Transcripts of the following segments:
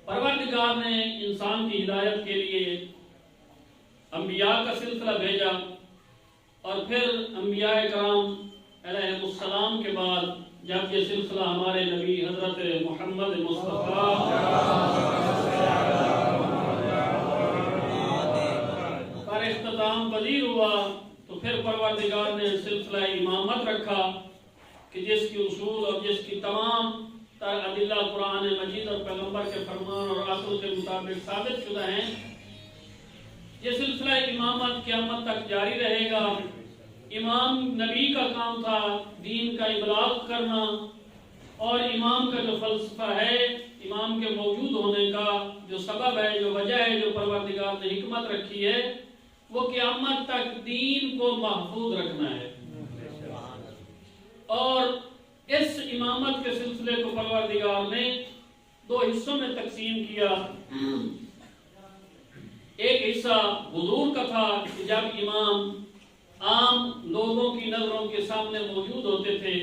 پروردگار نے انسان کی ہدایت کے لیے انبیاء کا سلسلہ بھیجا، اور پھر انبیاء کرام علیہ السلام کے بعد جب یہ سلسلہ ہمارے نبی حضرت محمد مصطفیٰ پر اختتام پذیر ہوا، تو پھر پروردگار نے سلسلہ امامت رکھا کہ جس کی اصول اور جس کی تمام تر ادلہ قرآن مجید اور پیغمبر کے فرمان اور آیتوں کے مطابق ثابت شدہ ہیں۔ یہ سلسلہ امامت قیامت تک جاری رہے گا۔ امام نبی کا کام تھا دین کا ابلاغ کرنا، اور امام کا جو فلسفہ ہے، امام کے موجود ہونے کا جو سبب ہے، جو وجہ ہے، جو پروردگار نے حکمت رکھی ہے، وہ قیامت تک دین کو محفوظ رکھنا ہے۔ اور اس امامت کے سلسلے کو پروردگار نے دو حصوں میں تقسیم کیا۔ ایک حصہ حضور کا تھا کہ جب امام عام لوگوں کی نظروں کے سامنے موجود ہوتے تھے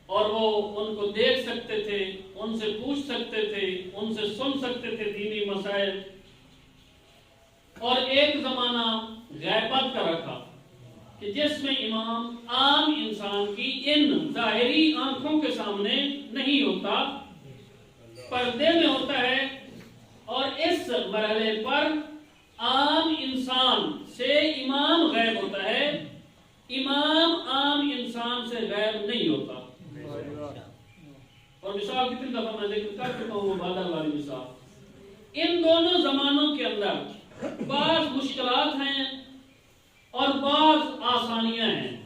اور وہ ان کو دیکھ سکتے تھے، ان سے پوچھ سکتے تھے، ان سے سن سکتے تھے دینی مسائل۔ اور ایک زمانہ غیبت کا رکھا کہ جس میں امام عام انسان کی ان ظاہری آنکھوں کے سامنے نہیں ہوتا، پردے میں ہوتا ہے، اور اس مرحلے پر عام انسان سے امام غائب ہوتا ہے، امام عام انسان سے غائب نہیں ہوتا۔ اور مثال کتنی دفعہ میں ذکر کر چکا ہوں، وہ بادل والی مثال۔ ان دونوں زمانوں کے اندر بعض مشکلات ہیں اور بعض آسانیاں ہیں۔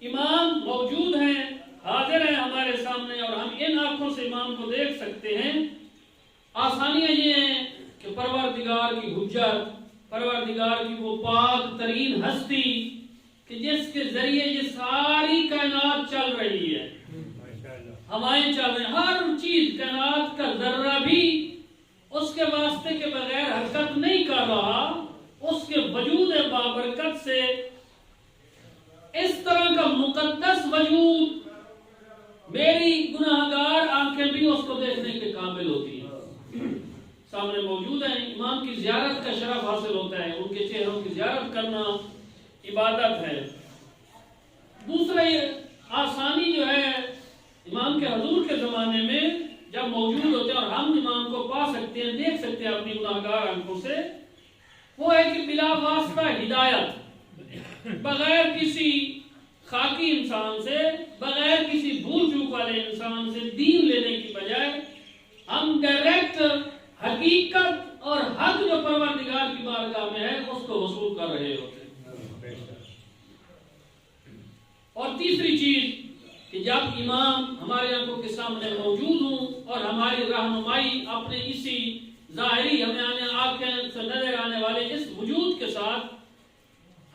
امام موجود ہیں، حاضر ہیں ہمارے سامنے، اور ہم ان آنکھوں سے امام کو دیکھ سکتے ہیں۔ آسانیاں یہ ہیں کہ پروردگار کی حجت، پروردگار کی وہ پاک ترین ہستی کہ جس کے ذریعے یہ ساری کائنات چل رہی ہے، ہوائیں چل رہی ہیں، ہر چیز کائنات کا ذرہ بھی اس کے واسطے کے بغیر حرکت نہیں کر رہا، اس کے وجود بابرکت سے اس طرح کا مقدس وجود، میری گناہگار آنکھیں بھی اس کو دیکھنے کے قابل ہوتی ہیں، سامنے موجود ہیں۔ امام کی زیارت کا شرف حاصل ہوتا ہے، ان کے چہروں کی زیارت کرنا عبادت ہے۔ دوسرا آسانی جو ہے امام کے حضور کے زمانے میں جب موجود ہوتے ہیں اور ہم امام کو پا سکتے ہیں، دیکھ سکتے ہیں اپنی گناہگار آنکھوں سے، وہ ہے کہ بلا واسطہ ہدایت، بغیر کسی خاکی انسان سے، بغیر کسی بھول چوک والے انسان سے دین لینے کی بجائے ہم ڈائریکٹ حقیقت اور حق جو پروردگار کی بارگاہ میں ہے اس کو وصول کر رہے ہوتے ہیں۔ اور تیسری چیز کہ جب امام ہمارے آنکھوں کے سامنے موجود ہوں اور ہماری رہنمائی اپنے اسی ظاہری ہمیں آنکھیں سے نظر آنے والے اس وجود کے ساتھ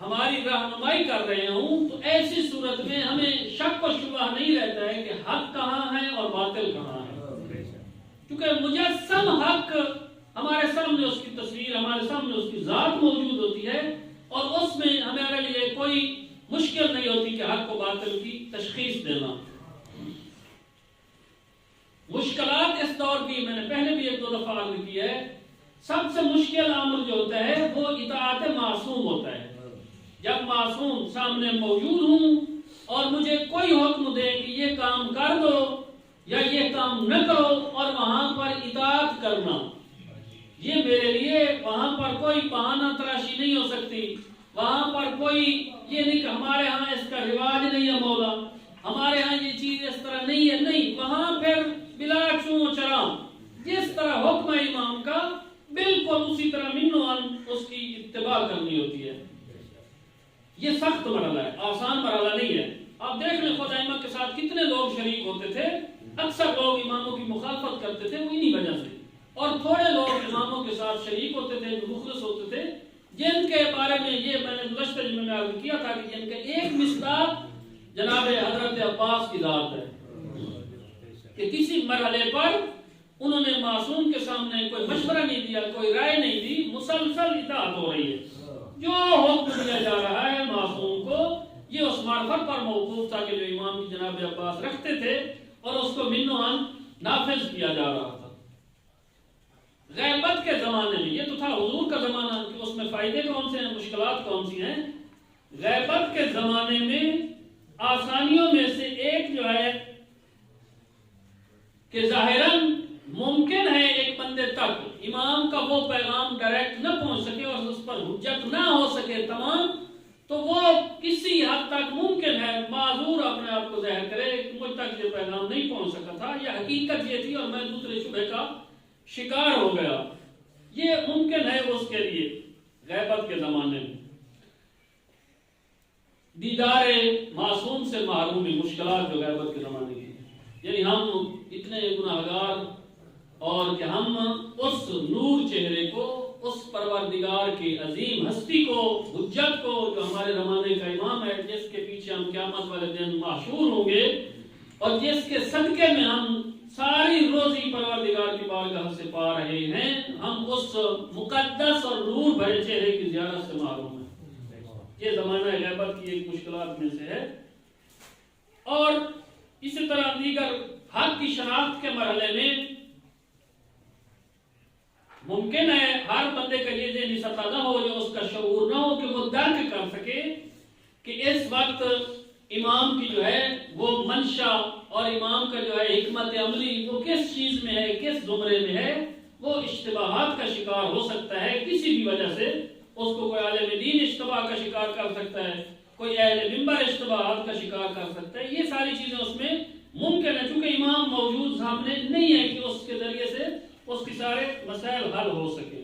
ہماری رہنمائی کر رہے ہوں، تو ایسی صورت میں ہمیں شک و شبہ نہیں رہتا ہے کہ حق کہاں ہے اور باطل کہاں ہے، کیونکہ مجسم حق ہمارے سامنے اس کی تصویر، ہمارے سامنے اس کی ذات موجود ہوتی ہے، اور اس میں ہمارے لیے کوئی مشکل نہیں ہوتی کہ حق و باطل کی تشخیص دینا۔ مشکلات اس دور کی میں نے پہلے بھی ایک دو دفعہ عرض کی ہے، سب سے مشکل عمل جو ہوتا ہے وہ اطاعت معصوم ہوتا ہے۔ جب معصوم سامنے موجود ہوں اور مجھے کوئی حکم دے کہ یہ کام کر دو یا یہ کام نہ کرو، اور وہاں پر اطاعت کرنا، یہ میرے لیے وہاں پر کوئی بہانہ تراشی نہیں ہو سکتی، وہاں پر کوئی یہ نہیں کہ ہمارے ہاں اس کا رواج نہیں ہے مولا، ہمارے ہاں یہ چیز اس طرح نہیں ہے، نہیں، وہاں پھر بلا چون چرا جس طرح حکم ہے امام کا بالکل اسی طرح منوان اس کی اتباع کرنی ہوتی ہے۔ یہ سخت مرحلہ ہے، آسان مرحلہ نہیں ہے۔ آپ دیکھ لیں خود ائمہ کے ساتھ کتنے لوگ شریک ہوتے تھے، اکثر لوگ اماموں کی مخالفت کرتے تھے وہ انہی وجہ سے، اور تھوڑے لوگ اماموں کے ساتھ شریک ہوتے تھے، مخلص ہوتے تھے، جن کے بارے میں یہ میں نے گزشتہ جمعے میں عرض کیا تھا کہ جن کا ایک مصداق جناب حضرت عباس کی ذات ہے کہ کسی مرحلے پر انہوں نے معصوم کے سامنے کوئی مشورہ نہیں دیا، کوئی رائے نہیں دی، مسلسل اطاعت ہو رہی ہے، جو حکم دیا جا رہا ہے معصوم کو یہ اس معرفت پر موقوف تھا کہ جو امام کی جناب عباس رکھتے تھے، اور اس کو منوان نافذ کیا جا رہا تھا۔ غیبت کے زمانے میں، یہ تو تھا حضور کا زمانہ کہ اس میں فائدے کون سے ہیں، مشکلات کون سی ہیں. غیبت کے زمانے میں آسانیوں میں سے ایک جو ہے کہ ظاہراً ممکن ہے ایک بندے تک امام کا وہ پیغام ڈائریکٹ نہ پہنچ سکے اور اس پر حجت نہ ہو سکے تمام، تو وہ کسی حد تک ممکن ہے معذور اپنے آپ کو ظاہر کرے کہ مجھ تک یہ پیغام نہیں پہنچ سکا تھا، یہ حقیقت یہ تھی اور میں دوسرے شبہ کا شکار ہو گیا. یہ ممکن ہے اس کے لیے غیبت کے زمانے میں. دیدار معصوم سے محرومی، مشکلات جو غیبت کے زمانے کی، یعنی ہم اتنے گناہگار اور کہ ہم اس نور چہرے کو، اس پروردگار کی عظیم ہستی کو، حجت کو جو ہمارے زمانے کا امام ہے، جس کے پیچھے ہم قیامت والے دن محشور ہوں گے اور جس کے صدقے میں ہم ساری روزی پروردگار کی بارگاہ سے پا رہے ہیں، ہم اس مقدس اور نور بھرے چہرے کی زیارت سے محروم ہیں. یہ زمانہ غیبت کی ایک مشکلات میں سے ہے. اور اسی طرح دیگر حق کی شناخت کے مرحلے میں ممکن ہے ہر بندے کا یہ ذہنی سطح نہ ہو، جو اس کا شعور نہ ہو کہ وہ درک کر سکے کہ اس وقت امام کی جو ہے وہ منشا اور امام کا جو ہے حکمت عملی وہ کس چیز میں ہے، کس زمرے میں ہے. وہ اشتباہات کا شکار ہو سکتا ہے کسی بھی وجہ سے. اس کو کوئی عالم دین اشتباہ کا شکار کر سکتا ہے، کوئی اہل منبر اشتباہات کا شکار کر سکتا ہے. یہ ساری چیزیں اس میں ممکن ہے، چونکہ امام موجود سامنے نہیں ہے کہ اس کے ذریعے سے اس کے سارے مسائل حل ہو سکے.